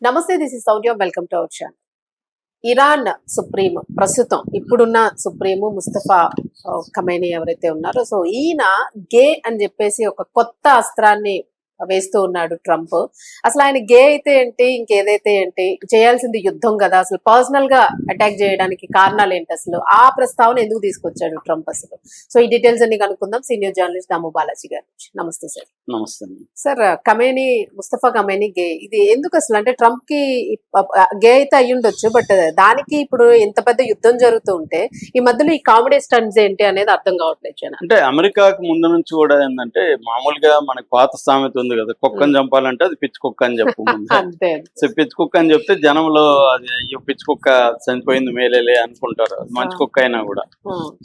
నమస్తే, this is Shaurya. Welcome to our channel. Iran supreme ప్రస్తుతం ఇప్పుడున్న సుప్రీము ముస్తఫా ఖమేనీ ఎవరైతే ఉన్నారో, సో ఈయన గే అని చెప్పేసి ఒక కొత్త అస్త్రాన్ని వేస్తూ ఉన్నాడు ట్రంప్. అసలు ఆయన గే అయితే ఏంటి, ఇంకేదైతే ఏంటి, చేయాల్సింది యుద్ధం కదా, అసలు పర్సనల్ గా అటాక్ చేయడానికి కారణాలు ఏంటి, అసలు ఆ ప్రస్తావన ఎందుకు తీసుకొచ్చాడు ట్రంప్ అసలు? సో ఈ డీటెయిల్స్ అన్ని కనుక్కుందాం సీనియర్ జర్నలిస్ట్ దాము బాలాజీ గారు. నమస్తే సార్. నమస్తే సార్. ఖమేనీ, ముస్తఫా ఖమేనీ గే, ఇది ఎందుకు అసలు? అంటే ట్రంప్ కి గే అయితే అయ్యి ఉండొచ్చు, బట్ దానికి ఇప్పుడు ఇంత పెద్ద యుద్ధం జరుగుతూ ఉంటే ఈ మధ్యలో ఈ కామెడీ స్టంట్స్ ఏంటి అనేది అర్థం కావట్లేదు జనం. అంటే అమెరికాకు ముందు నుంచి కూడా ఏంటంటే, మామూలుగా మనకి పాత సామెత ఉంది కదా, కుక్కని చంపాలంటే అది పిచ్చి కుక్క అని చెప్పు. అంతే. సో పిచ్చి కుక్క అని చెప్తే జనంలో అది అయ్యో పిచ్చి కుక్క చనిపోయింది మేలేలే అనుకుంటారు, మంచి కుక్క అయినా కూడా.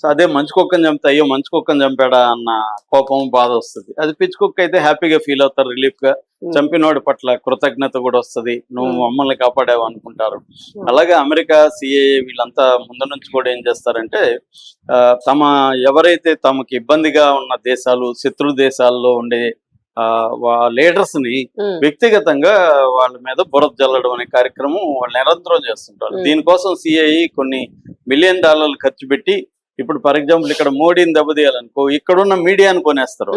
సో అదే మంచి కుక్కని చంపితే అయ్యో మంచి కుక్కని చంపాడా అన్న కోపం, బాధ వస్తుంది. అది పిచ్చి కుక్క అయితే హ్యాపీగా ఫీల్ అవుతారు, రిలీఫ్ గా. చంపినోడి పట్ల కృతజ్ఞత కూడా వస్తుంది, నువ్వు మమ్మల్ని కాపాడావు అనుకుంటారు. అలాగే అమెరికా, సిఏఏ వీళ్ళంతా ముందు నుంచి కూడా ఏం చేస్తారంటే, తమ ఎవరైతే తమకి ఇబ్బందిగా ఉన్న దేశాలు, శత్రు దేశాల్లో ఉండే లీడర్స్ ని వ్యక్తిగతంగా వాళ్ళ మీద బురద జల్లడం అనే కార్యక్రమం వాళ్ళు నిరంతరం చేస్తుంటారు. దీనికోసం సిఐఏ కొన్ని $1 మిలియన్ ఖర్చు పెట్టి, ఇప్పుడు ఫర్ ఎగ్జాంపుల్ ఇక్కడ మోడీని దెబ్బతీయాలనుకో, ఇక్కడున్న మీడియాను కొనేస్తారు,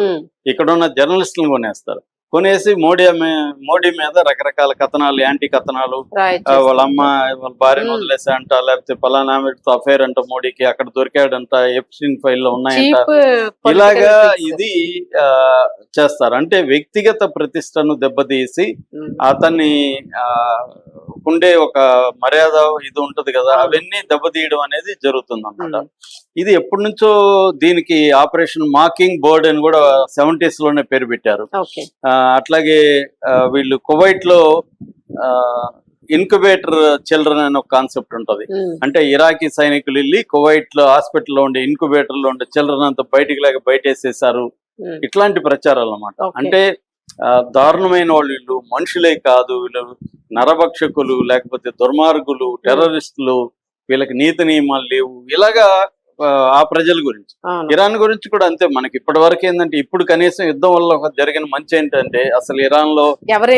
ఇక్కడున్న జర్నలిస్టులను కొనేస్తారు. కొనేసి మోడీ మీద రకరకాల కథనాలు, యాంటీ కథనాలు, వాళ్ళ అమ్మ వాళ్ళ భార్యను వదిలేసా అంట, లేకపోతే పలానా అఫేర్ అంట, మోడీకి అక్కడ దొరికాడంట, ఎప్స్టీన్ ఫైల్ లో ఉన్నాయంట, ఇలాగా ఇది చేస్తారు. అంటే వ్యక్తిగత ప్రతిష్టను దెబ్బతీసి అతన్ని ఉండే ఒక మర్యాద ఇది ఉంటది కదా, అవన్నీ దెబ్బతీయడం అనేది జరుగుతుంది అన్నమాట. ఇది ఎప్పటి నుంచో దీనికి ఆపరేషన్ మాకింగ్ బర్డ్ అని కూడా 70s లోనే పేరు పెట్టారు. అట్లాగే వీళ్ళు కువైట్ లో ఇన్క్యుబేటర్ చిల్డ్రన్ అనే ఒక కాన్సెప్ట్ ఉంటది. అంటే ఇరాకీ సైనికులు వెళ్ళి కువైట్ లో హాస్పిటల్లో ఉండే ఇన్క్యుబేటర్ లో ఉండే చిల్డ్రన్ అంతా బయటేసేసారు, ఇట్లాంటి ప్రచారాలు అన్నమాట. అంటే దారుణమైన వాళ్ళు వీళ్ళు, మనుషులే కాదు, వీళ్ళు నరభక్షకులు, లేకపోతే దుర్మార్గులు, టెర్రరిస్టులు, వీళ్ళకి నీతి నియమాలు లేవు, ఇలాగా ఆ ప్రజల గురించి. ఇరాన్ గురించి కూడా అంతే. మనకి ఇప్పటి వరకు ఏంటంటే, ఇప్పుడు కనీసం యుద్ధం వల్ల జరిగిన మంచి ఏంటంటే, అసలు ఇరాన్ లో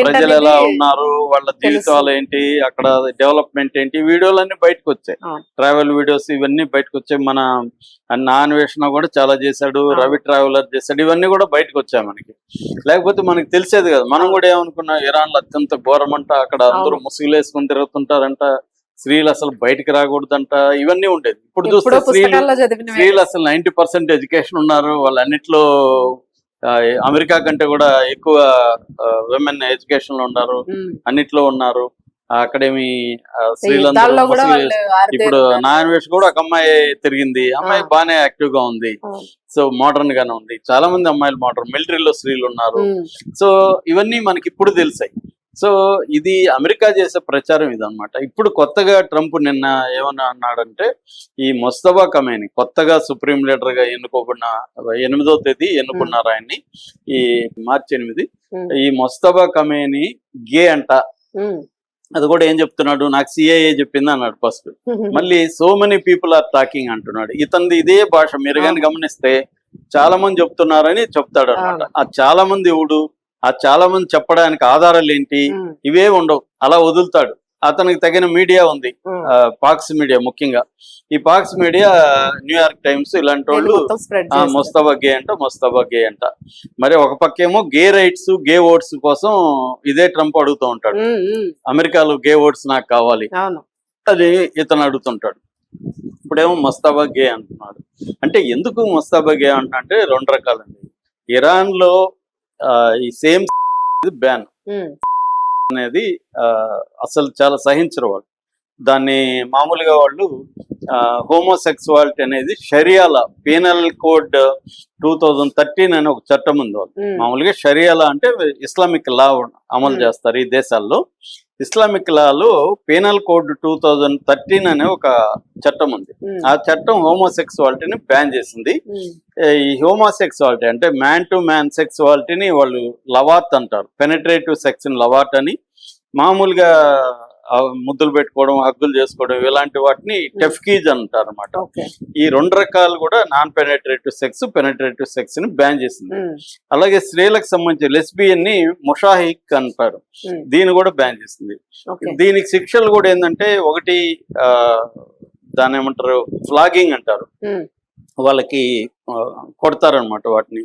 ప్రజలు ఎలా ఉన్నారు, వాళ్ళ జీవితాలు ఏంటి, అక్కడ డెవలప్మెంట్ ఏంటి, వీడియోలన్నీ బయటకు వచ్చాయి, ట్రావెల్ వీడియోస్ ఇవన్నీ బయటకు వచ్చాయి. మన అన్వేషణ కూడా చాలా చేశాడు, రవి ట్రావెలర్ చేశాడు, ఇవన్నీ కూడా బయటకు వచ్చాయి మనకి. లేకపోతే మనకి తెలిసేది కదా. మనం కూడా ఏమనుకున్నాం, ఇరాన్ లో అత్యంత ఘోరమంట, అక్కడ అందరూ ముసుగులు వేసుకుని తిరుగుతుంటారంట, స్త్రీలు అసలు బయటికి రాకూడదంట, ఇవన్నీ ఉండేది. ఇప్పుడు చూస్తే స్త్రీలు అసలు 90% ఎడ్యుకేషన్ ఉన్నారు, వాళ్ళన్నిట్లో అమెరికా కంటే కూడా ఎక్కువ విమెన్ ఎడ్యుకేషన్ లో ఉన్నారు, అన్నిట్లో ఉన్నారు. అక్కడేమి స్త్రీలందరూ ఇప్పుడు నా అన్వేషణ కూడా ఒక అమ్మాయి తిరిగింది, అమ్మాయి బాగానే యాక్టివ్ గా ఉంది, సో మోడర్న్ గానే ఉంది. చాలా మంది అమ్మాయిలు మోడర్న్, మిలిటరీలో స్త్రీలు ఉన్నారు. సో ఇవన్నీ మనకి ఇప్పుడు తెలిసాయి. సో ఇది అమెరికా చేసే ప్రచారం ఇదన్నమాట. ఇప్పుడు కొత్తగా ట్రంప్ నిన్న ఏమన్నా అన్నాడంటే, ఈ ముస్తఫా ఖమేనీ కొత్తగా సుప్రీం లీడర్ గా ఎన్నుకోబడిన 8వ తేదీ ఎన్నుకున్నారు ఆయన్ని, ఈ మార్చి 8. ఈ ముస్తఫా ఖమేనీ గే అంట. అది కూడా ఏం చెప్తున్నాడు, నాకు సిఐఏ చెప్పింది అన్నాడు ఫస్ట్. మళ్ళీ so many people are talking అంటున్నాడు. ఇతనిది ఇదే భాష, మీరు కానీ గమనిస్తే చాలా మంది చెప్తున్నారని చెప్తాడు అనమాట. ఆ చాలా మంది ఎవడు, ఆ చాలా మంది చెప్పడానికి ఆధారాలు ఏంటి, ఇవే ఉండవు, అలా వదులుతాడు. అతనికి తగిన మీడియా ఉంది, పాక్స్ మీడియా ముఖ్యంగా. ఈ పాక్స్ మీడియా, న్యూయార్క్ టైమ్స్, ఇలాంటి వాళ్ళు ముస్తఫా గే అంట. మరి ఒక పక్కేమో గే రైట్స్, గే ఓట్స్ కోసం ఇదే ట్రంప్ అడుగుతూ ఉంటాడు, అమెరికాలో గే ఓట్స్ నాకు కావాలి అది ఇతను అడుగుతుంటాడు. ఇప్పుడేమో ముస్తఫా గే అంటున్నాడు. అంటే ఎందుకు ముస్తఫా గే అంటే 2 రకాలండి. ఇరాన్ లో ఈ సేమ్ బ్యాన్ అనేది అసలు చాలా సహించరు వాళ్ళు. దాన్ని మామూలుగా వాళ్ళు హోమోసెక్సువాలిటీ అనేది షరియాలా, పీనల్ కోడ్ 2013 అనే ఒక చట్టం ఉంది వాళ్ళు. మామూలుగా షరియాలా అంటే ఇస్లామిక్ లా అమలు చేస్తారు ఈ దేశాల్లో. ఇస్లామిక్ లాలో పీనల్ కోడ్ 2013 అనే ఒక చట్టం ఉంది. ఆ చట్టం హోమోసెక్సువాలిటీని బ్యాన్ చేసింది. ఈ హోమోసెక్సువాలిటీ అంటే మ్యాన్ టు మ్యాన్ సెక్సువాలిటీని వాళ్ళు లవాత్ అంటారు, పెనిట్రేటివ్ సెక్స్ లవాట్ అని. మామూలుగా ముద్దులు పెట్టుకోవడం, హగ్గులు చేసుకోవడం ఇలాంటి వాటిని టెఫ్కీజ్ అంటారు అనమాట. ఓకే. ఈ 2 రకాలు కూడా non penetrative sex, penetrative sex ని బ్యాన్ చేసింది. అలాగే స్త్రీలకు సంబంధించి లెస్బియన్ ని ముషాహిక్ అంటారు, దీన్ని కూడా బ్యాన్ చేసింది. దీనికి శిక్షలు కూడా ఏంటంటే ఒకటి దాని ఏమంటారు ఫ్లాగింగ్ అంటారు, వాళ్ళకి కొడతారు అనమాట, వాటిని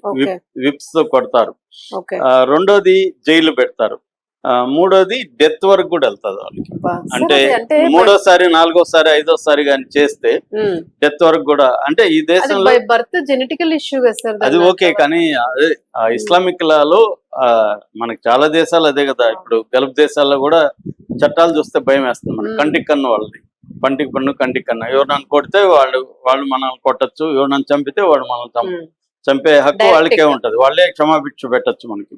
విప్స్ తో కొడతారు. రెండోది జైలు పెడతారు. మూడోది డెత్ వరకు కూడా వెళ్తారు వాళ్ళకి. అంటే 3వ సారి 4వ సారి 5వ సారి కానీ చేస్తే డెత్ వరకు కూడా. అంటే ఈ దేశంలో బర్త్ జెనెటికల్ ఇష్యూ అది ఓకే, కానీ అదే ఇస్లామిక్ లాలో మనకి చాలా దేశాలు అదే కదా. ఇప్పుడు గల్ఫ్ దేశాల్లో కూడా చట్టాలు చూస్తే భయం వేస్తుంది మనకి. కంటికి కన్ను వాళ్ళది, పంటికి పన్ను కంటికి కన్ను. ఎవరినన్ను కొడితే వాళ్ళు మనల్ని కొట్టచ్చు, ఎవరినన్ను చంపితే వాడు మనల్ని చంపే హక్కు వాళ్ళకే ఉంటది, వాళ్ళే క్షమాభిక్ష పెట్టచ్చు మనకి.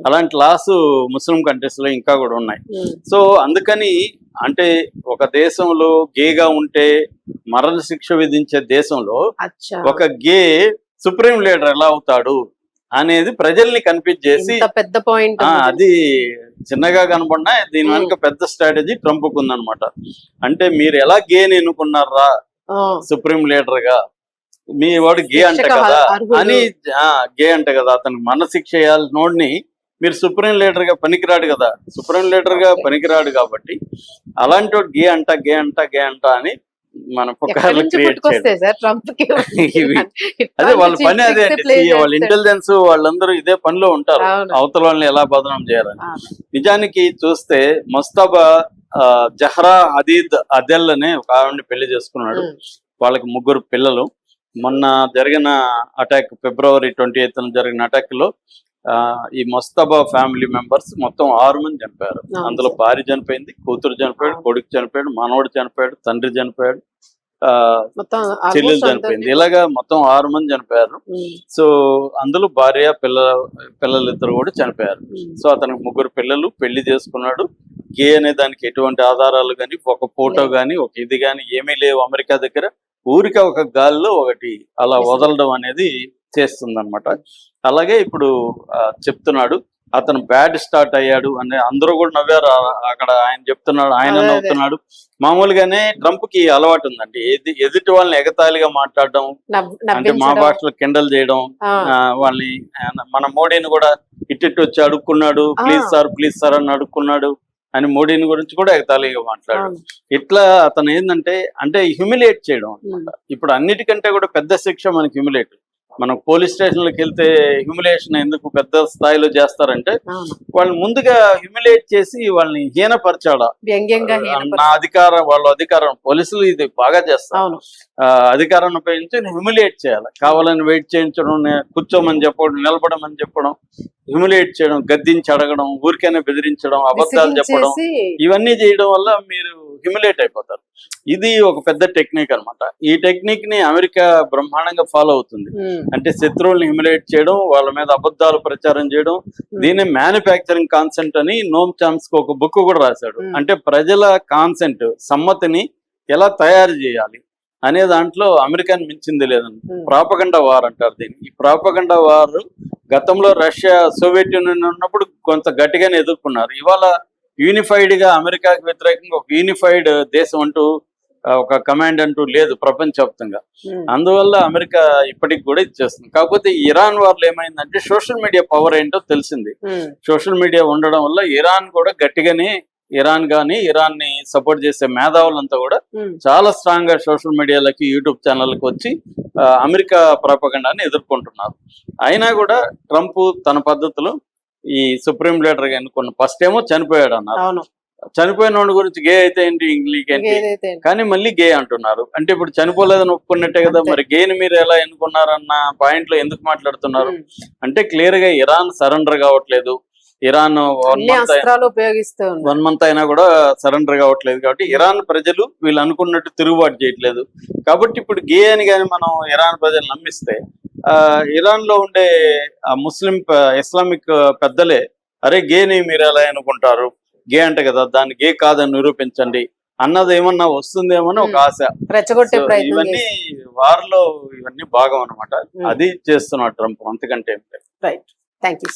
అలాంటి లాస్ ముస్లిం కంట్రీస్ లో ఇంకా కూడా ఉన్నాయి. సో అందుకని అంటే ఒక దేశంలో గేగా ఉంటే మరణ శిక్ష విధించే దేశంలో ఒక గే సుప్రీం లీడర్ ఎలా అవుతాడు అనేది ప్రజల్ని కన్ఫ్యూజ్ పెద్ద పాయింట్. అది చిన్నగా కనపడినా దీని వెనుక పెద్ద స్ట్రాటజీ ట్రంప్ ఉందన్నమాట. అంటే మీరు ఎలా గేని ఎన్నుకున్నారా సుప్రీం లీడర్ గా, మీ వాడు గే అంట కదా అని, గే అంట కదా అతనికి మరణ శిక్ష వేయాల్సినోడిని మీరు సుప్రీం లీడర్ గా పనికిరాడు కదా, సుప్రీం లీడర్ గా పనికిరాడు కాబట్టి అలాంటి వాడు గే అంట అని మన పుకార్లు క్రియేట్ చేయడం. అదే వాళ్ళ పని, అదే వాళ్ళ ఇంటెలిజెన్స్ వాళ్ళందరూ ఇదే పనిలో ఉంటారు, అవతల వాళ్ళని ఎలా బదనాం చేయాలని. నిజానికి చూస్తే ముస్తఫా జహ్రా హదీద్ అదెల్ అనే ఒక ఆవిడని పెళ్లి చేసుకున్నాడు, వాళ్ళకి 3 పిల్లలు. మొన్న జరిగిన అటాక్ ఫిబ్రవరి 28న జరిగిన అటాక్ లో ఈ ముస్తఫా ఫ్యామిలీ మెంబర్స్ మొత్తం 6 మంది చనిపోయారు. అందులో భార్య చనిపోయింది, కూతురు చనిపోయాడు, కొడుకు చనిపోయాడు, మనవడు చనిపోయాడు, తండ్రి చనిపోయాడు, చెల్లెలు చనిపోయింది. ఇలాగా మొత్తం 6 మంది చనిపోయారు. సో అందులో భార్య పిల్లలిద్దరు కూడా చనిపోయారు. సో అతనికి 3 పిల్లలు, పెళ్లి చేసుకున్నాడు. గే అనే దానికి ఎటువంటి ఆధారాలు గాని, ఒక ఫోటో గాని, ఒక ఇది గాని ఏమీ లేవు అమెరికా దగ్గర. ఊరికే ఒక గాల్లో ఒకటి అలా వదలడం అనేది చేస్తుందన్నమాట. అలాగే ఇప్పుడు చెప్తున్నాడు అతను బ్యాడ్ స్టార్ట్ అయ్యాడు అని అందరూ కూడా నవ్వారు అక్కడ. ఆయన చెప్తున్నాడు, ఆయన నవ్వుతున్నాడు. మామూలుగానే ట్రంప్ కి అలవాటు ఉందండి ఎదుటి వాళ్ళని ఎగతాళిగా మాట్లాడడం, అంటే మా భాషలో కిండల్ చేయడం. వాళ్ళని మన మోడీని కూడా ఇట్టి వచ్చి అడుక్కున్నాడు, ప్లీజ్ సార్ అని అడుక్కున్నాడు అని మోడీని గురించి కూడా ఎగతాళిగా మాట్లాడు. ఇట్లా అతను ఏంటంటే అంటే హ్యూమిలేట్ చేయడం అనమాట. ఇప్పుడు అన్నిటికంటే కూడా పెద్ద శిక్ష మనకి హ్యూమిలేట్. మనం పోలీస్ స్టేషన్లకు వెళ్తే హ్యూమిలేషన్ ఎందుకు పెద్ద స్థాయిలో చేస్తారంటే వాళ్ళు ముందుగా హ్యూమిలేట్ చేసి వాళ్ళని హీనపరచాడా, నా అధికారం వాళ్ళ అధికారం. పోలీసులు ఇది బాగా చేస్తారు, అధికారాన్ని ఉపయోగించి హ్యూమిలేట్ చేయాలి. కావాలని వెయిట్ చేయించడం, కూర్చోమని చెప్పడం, నిలబడమని చెప్పడం, హ్యూమిలేట్ చేయడం, గద్దించి అడగడం, ఊరికైనా బెదిరించడం, అబద్ధాలు చెప్పడం, ఇవన్నీ చేయడం వల్ల మీరు హ్యూమిలేట్ అయిపోతారు. ఇది ఒక పెద్ద టెక్నిక్ అన్నమాట. ఈ టెక్నిక్ ని అమెరికా బ్రహ్మాండంగా ఫాలో అవుతుంది. అంటే శత్రువుల్ని హ్యూమిలేట్ చేయడం, వాళ్ళ మీద అబద్ధాలు ప్రచారం చేయడం. దీన్ని మ్యానుఫ్యాక్చరింగ్ కాన్సెంట్ అని నోమ్ చామ్స్కీ ఒక బుక్ కూడా రాశాడు. అంటే ప్రజల కాన్సెంట్, సమ్మతిని ఎలా తయారు చేయాలి అనే దాంట్లో అమెరికాని మించింది లేదండి. ప్రాపగండా వార్ అంటారు దీన్ని. ఈ ప్రాపగండా వార్ గతంలో రష్యా, సోవియట్ యూనియన్ ఉన్నప్పుడు కొంత గట్టిగానే ఎదుర్కొన్నారు. ఇవాళ యూనిఫైడ్ గా అమెరికాకి వ్యతిరేకంగా ఒక యూనిఫైడ్ దేశం అంటూ, ఒక కమాండ్ అంటూ లేదు ప్రపంచవ్యాప్తంగా. అందువల్ల అమెరికా ఇప్పటికి కూడా ఇచ్చేస్తుంది. కాకపోతే ఇరాన్ వార్లో ఏమైందంటే సోషల్ మీడియా పవర్ ఏంటో తెలిసింది. సోషల్ మీడియా ఉండడం వల్ల ఇరాన్ కూడా గట్టిగానే, ఇరాన్ గాని ఇరాన్ ని సపోర్ట్ చేసే మేధావులంతా కూడా చాలా స్ట్రాంగ్ గా సోషల్ మీడియాలకి, యూట్యూబ్ ఛానళ్ళకి వచ్చి అమెరికా ప్రాపగండాన్ని ఎదుర్కొంటున్నారు. అయినా కూడా ట్రంప్ తన పద్ధతిలో ఈ సుప్రీం లీడర్ గా ఎన్నుకున్న ఫస్ట్ ఏమో చనిపోయాడు అన్నారు. చనిపోయిన వాడి గురించి గే అయితే ఏంటి, ఇంగ్లీష్ కానీ మళ్ళీ గే అంటున్నారు. అంటే ఇప్పుడు చనిపోలేదని ఒప్పుకున్నట్టే కదా. మరి గేని మీరు ఎలా ఎన్నుకున్నారన్న పాయింట్ లో ఎందుకు మాట్లాడుతున్నారు అంటే క్లియర్ గా ఇరాన్ సరెండర్ కావట్లేదు. ఇరాన్ 1 మంత్ అయినా కూడా సరెండర్ కావట్లేదు. కాబట్టి ఇరాన్ ప్రజలు వీళ్ళు అనుకున్నట్టు తిరుగుబాటు చేయట్లేదు. కాబట్టి ఇప్పుడు గే అని కానీ మనం ఇరాన్ ప్రజలు నమ్మిస్తే ఇరాన్ లో ఉండే ముస్లిం ఇస్లామిక్ పెద్దలే అరే గేని మీరు ఎలా అనుకుంటారు, గే అంటే కదా, దాన్ని గే కాదని నిరూపించండి అన్నది ఏమన్నా వస్తుందేమని ఒక ఆశ. ఇవన్నీ వారిలో ఇవన్నీ భాగం అనమాట. అది చేస్తున్నాడు ట్రంప్, అంతకంటే. Right, thank you.